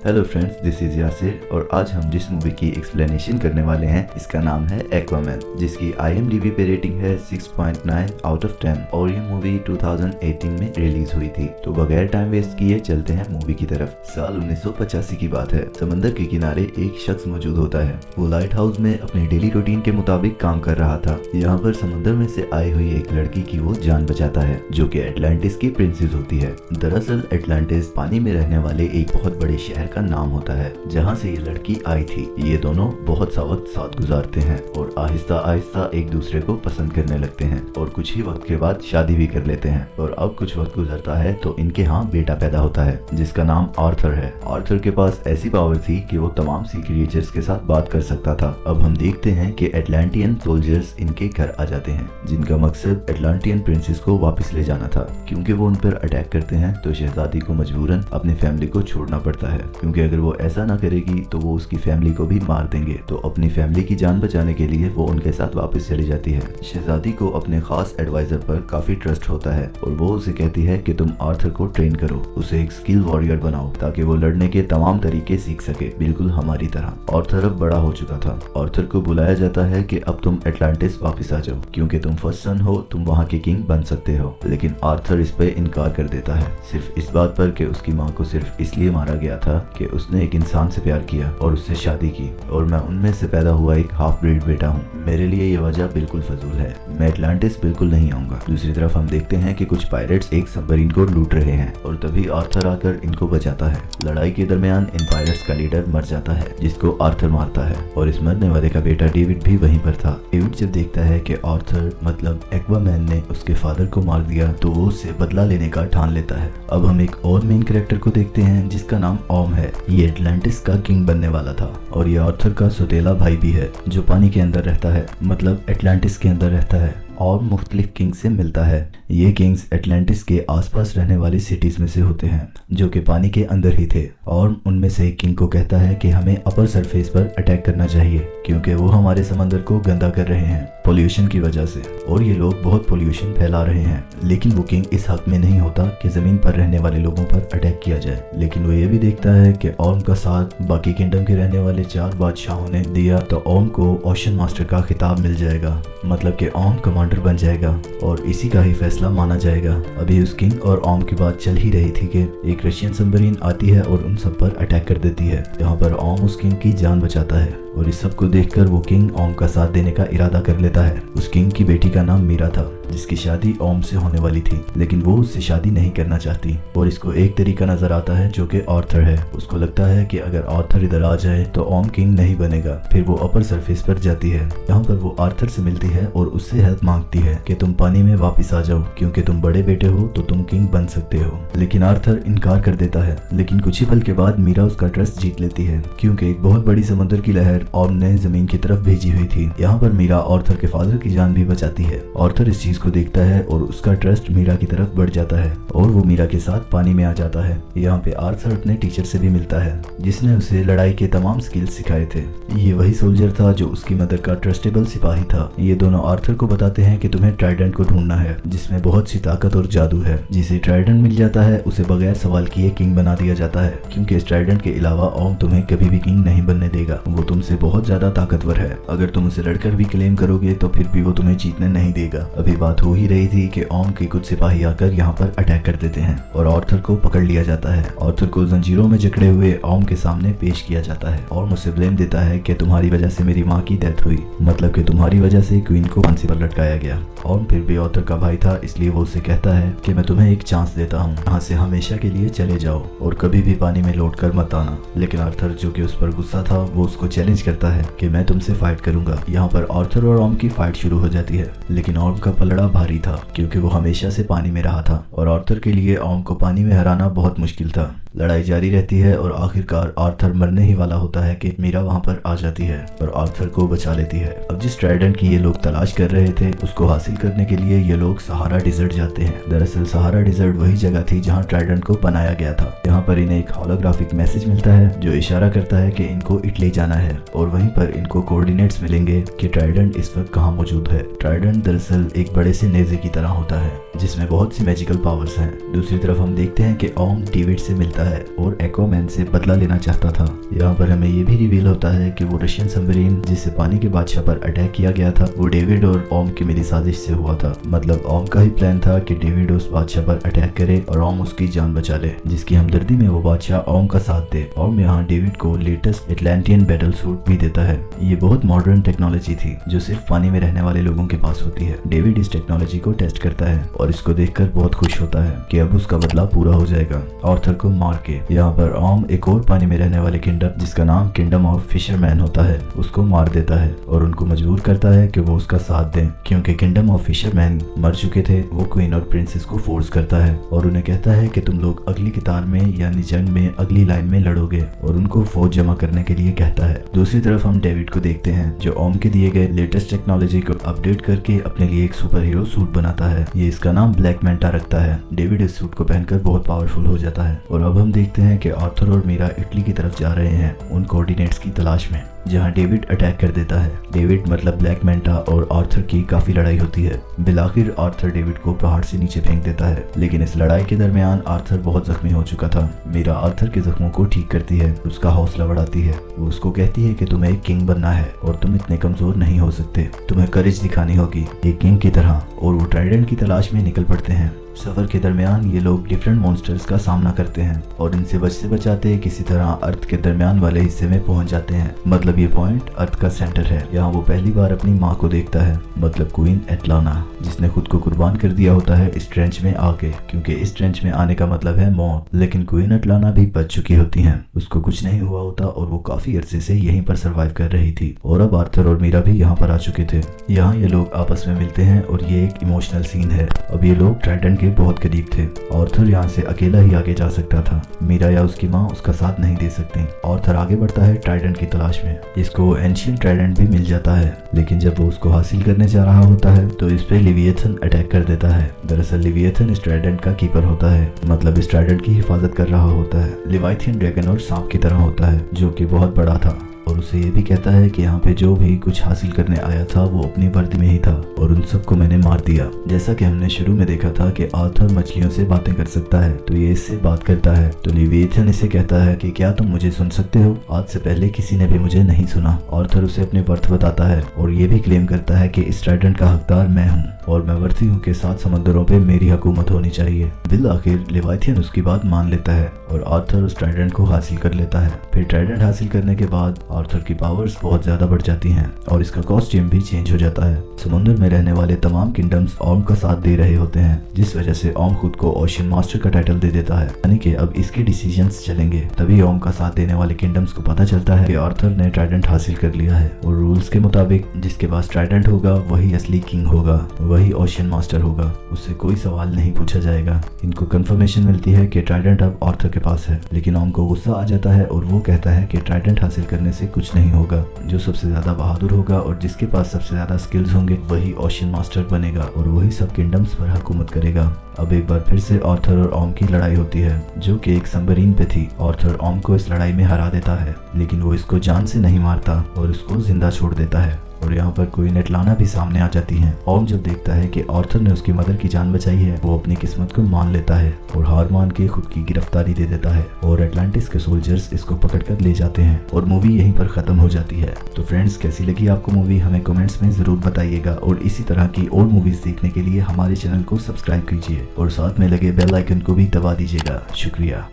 Hello friends, this is Yasir और आज हम जिस मूवी की एक्सप्लेनेशन करने वाले हैं इसका नाम है एक्वामैन, जिसकी IMDb पे रेटिंग है 6.9 आउट ऑफ 10 और ये मूवी 2018 में रिलीज हुई थी। तो बगैर टाइम वेस्ट किए चलते हैं मूवी की तरफ। साल 1985 की बात है। समंदर के किनारे एक शख्स मौजूद होता है। वो लाइट हाउस में अपनी डेली रूटीन के मुताबिक काम कर रहा था। यहाँ पर समंदर में से आई हुई एक लड़की की वो जान बचाता है, जो कि एटलांटिस की प्रिंसेस होती है। दरअसल एटलांटिस पानी में रहने वाले एक बहुत बड़े शहर का नाम होता है, जहाँ से ये लड़की आई थी। ये दोनों बहुत सा वक्त साथ गुजारते हैं और आहिस्ता आहिस्ता एक दूसरे को पसंद करने लगते हैं और कुछ ही वक्त के बाद शादी भी कर लेते हैं। और अब कुछ वक्त गुजरता है तो इनके यहाँ बेटा पैदा होता है, जिसका नाम आर्थर है। आर्थर के पास ऐसी पावर थी कि वो तमाम सी क्रिएचर्स के साथ बात कर सकता था। अब हम देखते हैं कि एटलांटियन सोल्जर्स इनके घर आ जाते हैं, जिनका मकसद एटलांटियन प्रिंसेस को वापस ले जाना था। क्योंकि वो उन पर अटैक करते हैं तो शहजादी को मजबूरन अपनी फैमिली को छोड़ना पड़ता है, क्योंकि अगर वो ऐसा ना करेगी तो वो उसकी फैमिली को भी मार देंगे। तो अपनी फैमिली की जान बचाने के लिए वो उनके साथ वापस चली जाती है। शहजादी को अपने खास एडवाइजर पर काफी ट्रस्ट होता है और वो उसे कहती है कि तुम आर्थर को ट्रेन करो, उसे एक स्किल वॉरियर बनाओ ताकि वो लड़ने के तमाम तरीके सीख सके, बिल्कुल हमारी तरह। आर्थर अब बड़ा हो चुका था। आर्थर को बुलाया जाता है कि अब तुम एटलांटिस वापस आ जाओ, क्योंकि तुम फर्स्ट सन हो, तुम वहाँ के किंग बन सकते हो। लेकिन आर्थर इस पे इनकार कर देता है, सिर्फ इस बात पर कि उसकी माँ को सिर्फ इसलिए मारा गया था कि उसने एक इंसान से प्यार किया और उससे शादी की, और मैं उनमें से पैदा हुआ एक हाफ ब्रीड बेटा हूँ। मेरे लिए ये वजह बिल्कुल फजूल है, मैं एटलांटिस बिल्कुल नहीं आऊंगा। दूसरी तरफ हम देखते हैं कि कुछ पायरेट्स एक सबमरीन को लूट रहे हैं और तभी आर्थर आकर इनको बचाता है। लड़ाई के दरमियान इन पायरेट्स का लीडर मर जाता है, जिसको आर्थर मारता है, और इस मरने वाले का बेटा डेविड भी वहीं पर था। डेविड जब देखता है कि आर्थर मतलब एक्वामैन ने उसके फादर को मार दिया तो वो उससे बदला लेने का ठान लेता है। अब हम एक और मेन कैरेक्टर को देखते हैं जिसका नाम ओम है। ये एटलांटिस का किंग बनने वाला था और ये आर्थर का सौतेला भाई भी है, जो पानी के अंदर रहता है, मतलब एटलांटिस के अंदर रहता है और मुख्तलिफ किंग से मिलता है। ये किंग्स एटलांटिस के आसपास रहने वाली सिटीज में से होते हैं, जो कि पानी के अंदर ही थे। और उनमें से एक किंग को कहता है कि हमें अपर सरफेस पर अटैक करना चाहिए, क्योंकि वो हमारे समंदर को गंदा कर रहे हैं पोल्यूशन की वजह से, और ये लोग बहुत पोल्यूशन फैला रहे हैं। लेकिन वो किंग इस हक में नहीं होता कि जमीन पर रहने वाले लोगों पर अटैक किया जाए। लेकिन वो ये भी देखता है कि ओम का साथ बाकी किंगडम के रहने वाले 4 बादशाहों ने दिया तो ओम को ओशन मास्टर का खिताब मिल जाएगा, मतलब कि ओम कमांडर बन जाएगा और इसी का ही फैसला माना जाएगा। अभी उस किंग और ओम की बात चल ही रही थी कि एक रशियन सबमरीन आती है और उन सब पर अटैक कर देती है। यहाँ पर ओम उस किंग की जान बचाता है और इस सब को देखकर वो किंग ओम का साथ देने का इरादा कर लेता है। उस किंग की बेटी का नाम मीरा था, जिसकी शादी ओम से होने वाली थी, लेकिन वो उससे शादी नहीं करना चाहती और इसको एक तरीका नजर आता है जो कि आर्थर है। उसको लगता है कि अगर आर्थर इधर आ जाए तो ओम किंग नहीं बनेगा। फिर वो अपर सरफेस पर जाती है। यहाँ पर वो आर्थर से मिलती है और उससे हेल्प मांगती है कि तुम पानी में वापस आ जाओ, क्योंकि तुम बड़े बेटे हो तो तुम किंग बन सकते हो। लेकिन आर्थर इनकार कर देता है। लेकिन कुछ ही पल के बाद मीरा उसका ट्रस्ट जीत लेती है, क्योंकि एक बहुत बड़ी समंदर की लहर ओम ने जमीन की तरफ भेजी हुई थी। यहाँ पर मीरा आर्थर के फादर की जान भी बचाती है। आर्थर इस चीज को देखता है और उसका ट्रस्ट मीरा की तरफ बढ़ जाता है और वो मीरा के साथ पानी में आ जाता है। यहाँ पे आर्थर अपने टीचर से भी मिलता है, जिसने उसे लड़ाई के तमाम स्किल्स सिखाए थे। ये वही सोल्जर था जो उसकी मदर का ट्रस्टेबल सिपाही था। ये दोनों आर्थर को बताते हैं कि तुम्हें ट्राइडेंट को ढूंढना है, जिसमें बहुत सी ताकत और जादू है। जिसे ट्राइडेंट मिल जाता है उसे बगैर सवाल किए किंग बना दिया जाता है, क्योंकि इस ट्राइडेंट के अलावा ओम तुम्हें कभी भी किंग नहीं बनने देगा। वो तुमसे बहुत ज्यादा ताकतवर है। अगर तुम उसे लड़कर भी क्लेम करोगे तो फिर भी वो तुम्हें जीतने नहीं देगा। अभी बात हो ही रही थी कि ओम के कुछ सिपाही आकर यहाँ पर अटैक कर देते हैं और आर्थर को पकड़ लिया जाता है। आर्थर को जंजीरों में जकड़े हुए ओम के सामने पेश किया जाता है और मुझसे ब्लेम देता है कि तुम्हारी वजह से मेरी माँ की डेथ हुई, मतलब कि तुम्हारी वजह से क्वीन को फांसी पर लटकाया गया। ओम फिर भी आर्थर का भाई था, इसलिए वो उसे कहता है कि मैं तुम्हें एक चांस देता हूँ, यहाँ से हमेशा के लिए चले जाओ और कभी भी पानी में लौट कर मत आना। लेकिन आर्थर, जो कि उस पर गुस्सा था, वो उसको चैलेंज करता है कि मैं तुमसे फाइट करूंगा। यहाँ पर आर्थर और ओम की फाइट शुरू हो जाती है। लेकिन ओम का पलड़ा भारी था, क्योंकि वो हमेशा से पानी में रहा था और आर्थर के लिए ओम को पानी में हराना बहुत मुश्किल था। लड़ाई जारी रहती है और आखिरकार आर्थर मरने ही वाला होता है कि मीरा वहां पर आ जाती है और आर्थर को बचा लेती है। अब जिस ट्राइडेंट की ये लोग तलाश कर रहे थे, उसको हासिल करने के लिए ये लोग सहारा डिजर्ट जाते हैं। दरअसल सहारा डिजर्ट वही जगह थी जहाँ ट्राइडेंट को बनाया गया था। यहाँ पर इन्हें एक होलोग्राफिक मैसेज मिलता है जो इशारा करता है कि इनको इटली जाना है और वहीं पर इनको कोऑर्डिनेट्स मिलेंगे कि ट्राइडेंट इस वक्त कहाँ मौजूद है। ट्राइडेंट दरअसल एक बड़े से नेज़े की तरह होता है जिसमें बहुत सी मैजिकल पावर्स हैं। दूसरी तरफ हम देखते हैं कि ओम डेविड से मिलता लेता है और एक्वामैन से बदला लेना चाहता था। यहाँ पर हमें ये भी रिवील होता है कि वो रशियन सबमरीन जिससे पानी के बादशाह पर अटैक किया गया था वो डेविड और ओम की मिली साजिश से हुआ था। मतलब ओम का ही प्लान था कि डेविड उस बादशाह पर अटैक करे और ओम उसकी जान बचा ले, जिसकी हमदर्दी में वो बादशाह ओम का साथ दे। ओम यहाँ डेविड को लेटेस्ट एटलांटियन बैटल सूट भी देता है। ये बहुत मॉडर्न टेक्नोलॉजी थी जो सिर्फ पानी में रहने वाले लोगों के पास होती है। डेविड इस टेक्नोलॉजी को टेस्ट करता है और इसको देखकर बहुत खुश होता है कि अब उसका बदला पूरा हो जाएगा आर्थर को मार के। यहाँ पर ओम एक और पानी में रहने वाले किंगडम जिसका नाम किंगडम ऑफ फिशरमैन होता है उसको मार देता है और उनको मजबूर करता है कि वो उसका साथ दें, क्योंकि किंगडम ऑफ फिशरमैन मर चुके थे। वो क्वीन और प्रिंसेस को फोर्स करता है और उन्हें कहता है कि तुम लोग अगली कतार में यानी जंग में अगली लाइन में लड़ोगे और उनको फौज जमा करने के लिए कहता है। दूसरी तरफ हम डेविड को देखते हैं जो ओम के दिए गए लेटेस्ट टेक्नोलॉजी को अपडेट करके अपने लिए एक सुपर हीरो सूट बनाता है। ये इसका नाम ब्लैक मैंटा रखता है। डेविड इस सूट को पहनकर बहुत पावरफुल हो जाता है और अब हम देखते हैं कि आर्थर और मीरा इटली की तरफ जा रहे हैं उन कोऑर्डिनेट्स की तलाश में जहां डेविड अटैक कर देता है। डेविड मतलब ब्लैक मैंटा और आर्थर की काफी लड़ाई होती है। बिलाखिर आर्थर डेविड को पहाड़ से नीचे फेंक देता है, लेकिन इस लड़ाई के दरमियान आर्थर बहुत जख्मी हो चुका था। मीरा आर्थर के जख्मों को ठीक करती है, उसका हौसला बढ़ाती है। वो उसको कहती है कि तुम्हें एक किंग बनना है और तुम इतने कमजोर नहीं हो सकते, तुम्हें करेज दिखानी होगी एक किंग की तरह। और वो ट्राइडेंट की तलाश में निकल पड़ते हैं। सफर के दरमियान ये लोग डिफरेंट मॉन्स्टर्स का सामना करते हैं और इनसे बचते बचाते किसी तरह अर्थ के दरमियान वाले हिस्से में पहुंच जाते हैं। मतलब ये पॉइंट अर्थ का सेंटर है। यहाँ वो पहली बार अपनी माँ को देखता है, मतलब क्वीन एटलाना, जिसने खुद को कुर्बान कर दिया होता है इस ट्रेंच में आके, क्योंकि इस ट्रेंच में आने का मतलब है मौत। लेकिन क्वीन एटलाना भी बच चुकी होती हैं, उसको कुछ नहीं हुआ होता और वो काफी अरसे से यहीं पर सर्वाइव कर रही थी। और अब आर्थर और मीरा भी यहाँ पर आ चुके थे। यहाँ ये लोग आपस में मिलते हैं और ये एक इमोशनल सीन है। अब ये लोग ट्राइडेंट के बहुत करीब थे। आर्थर यहाँ से अकेला ही आगे जा सकता था, मीरा या उसकी माँ उसका साथ नहीं दे सकती। आर्थर आगे बढ़ता है ट्राइडेंट की तलाश में। इसको एंशिएंट ट्राइडेंट भी मिल जाता है, लेकिन जब वो उसको हासिल करने जा रहा होता है तो इस पे लिविएथन अटैक कर देता है। दरअसल लिविएथन इस ट्राइडेंट का कीपर होता है, मतलब इस ट्राइडेंट की हिफाजत कर रहा होता है। लिवाइथियन ड्रैगन और सांप की तरह होता है जो कि बहुत बड़ा था और उसे ये भी कहता है कि यहाँ पे जो भी कुछ हासिल करने आया था वो अपनी वर्दी में ही था और उन सबको मैंने मार दिया। जैसा कि हमने शुरू में देखा था कि आर्थर मछलियों से बातें कर सकता है, तो ये इससे बात करता है। तो लिविएथन इसे कहता है कि क्या तुम मुझे सुन सकते हो? आज से पहले किसी ने भी मुझे नहीं सुना। आर्थर उसे अपने वर्थ बताता है और ये भी क्लेम करता है कि इस ट्राइडेंट का हकदार मैं हूँ और मैं वर्ती हूँ के साथ समंदरों पे मेरी हुकूमत होनी चाहिए। बिल आखिर लिवाइथियन उसकी बात मान लेता है और आर्थर उस ट्राइडेंट को हासिल कर लेता है। फिर ट्राइडेंट हासिल करने के बाद आर्थर की पावर्स बहुत ज्यादा बढ़ जाती हैं और इसका कॉस्ट्यूम भी चेंज हो जाता है। समुद्र में रहने वाले तमाम किंगडम्स ओम का साथ दे रहे होते हैं, जिस वजह से ओम खुद को ओशियन मास्टर का टाइटल दे देता है, यानी कि अब इसके डिसीजंस चलेंगे। तभी ओम का साथ देने वाले किंगडम्स को पता चलता है कि आर्थर ने ट्राइडेंट हासिल कर लिया है और रूल्स के मुताबिक जिसके पास ट्राइडेंट होगा वही असली किंग होगा, वही ओशियन मास्टर होगा, उससे कोई सवाल नहीं पूछा जाएगा। इनको कंफर्मेशन मिलती है कि ट्राइडेंट अब आर्थर के पास है, लेकिन ओम को गुस्सा आ जाता है और वो कहता है कि ट्राइडेंट हासिल करने से कुछ नहीं होगा। जो सबसे ज्यादा बहादुर होगा और जिसके पास सबसे ज्यादा स्किल्स होंगे वही ओशियन मास्टर बनेगा और वही सब किंगडम्स पर हुकूमत करेगा। अब एक बार फिर से आर्थर और ओम की लड़ाई होती है जो कि एक सबमरीन पे थी। आर्थर ओम को इस लड़ाई में हरा देता है, लेकिन वो इसको जान से नहीं मारता और इसको जिंदा छोड़ देता है। और यहाँ पर क्वीन एटलाना भी सामने आ जाती है। ओम जब देखता है कि आर्थर ने उसकी मदर की जान बचाई है, वो अपनी किस्मत को मान लेता है और हार मान के खुद की गिरफ्तारी दे देता है और एटलांटिस के सोल्जर्स इसको पकड़कर ले जाते हैं और मूवी यहीं पर खत्म हो जाती है। तो फ्रेंड्स, कैसी लगी आपको मूवी हमें कमेंट्स में जरूर बताइएगा और इसी तरह की और मूवीज देखने के लिए हमारे चैनल को सब्सक्राइब कीजिए और साथ में लगे बेल आइकन को भी दबा दीजिएगा। शुक्रिया।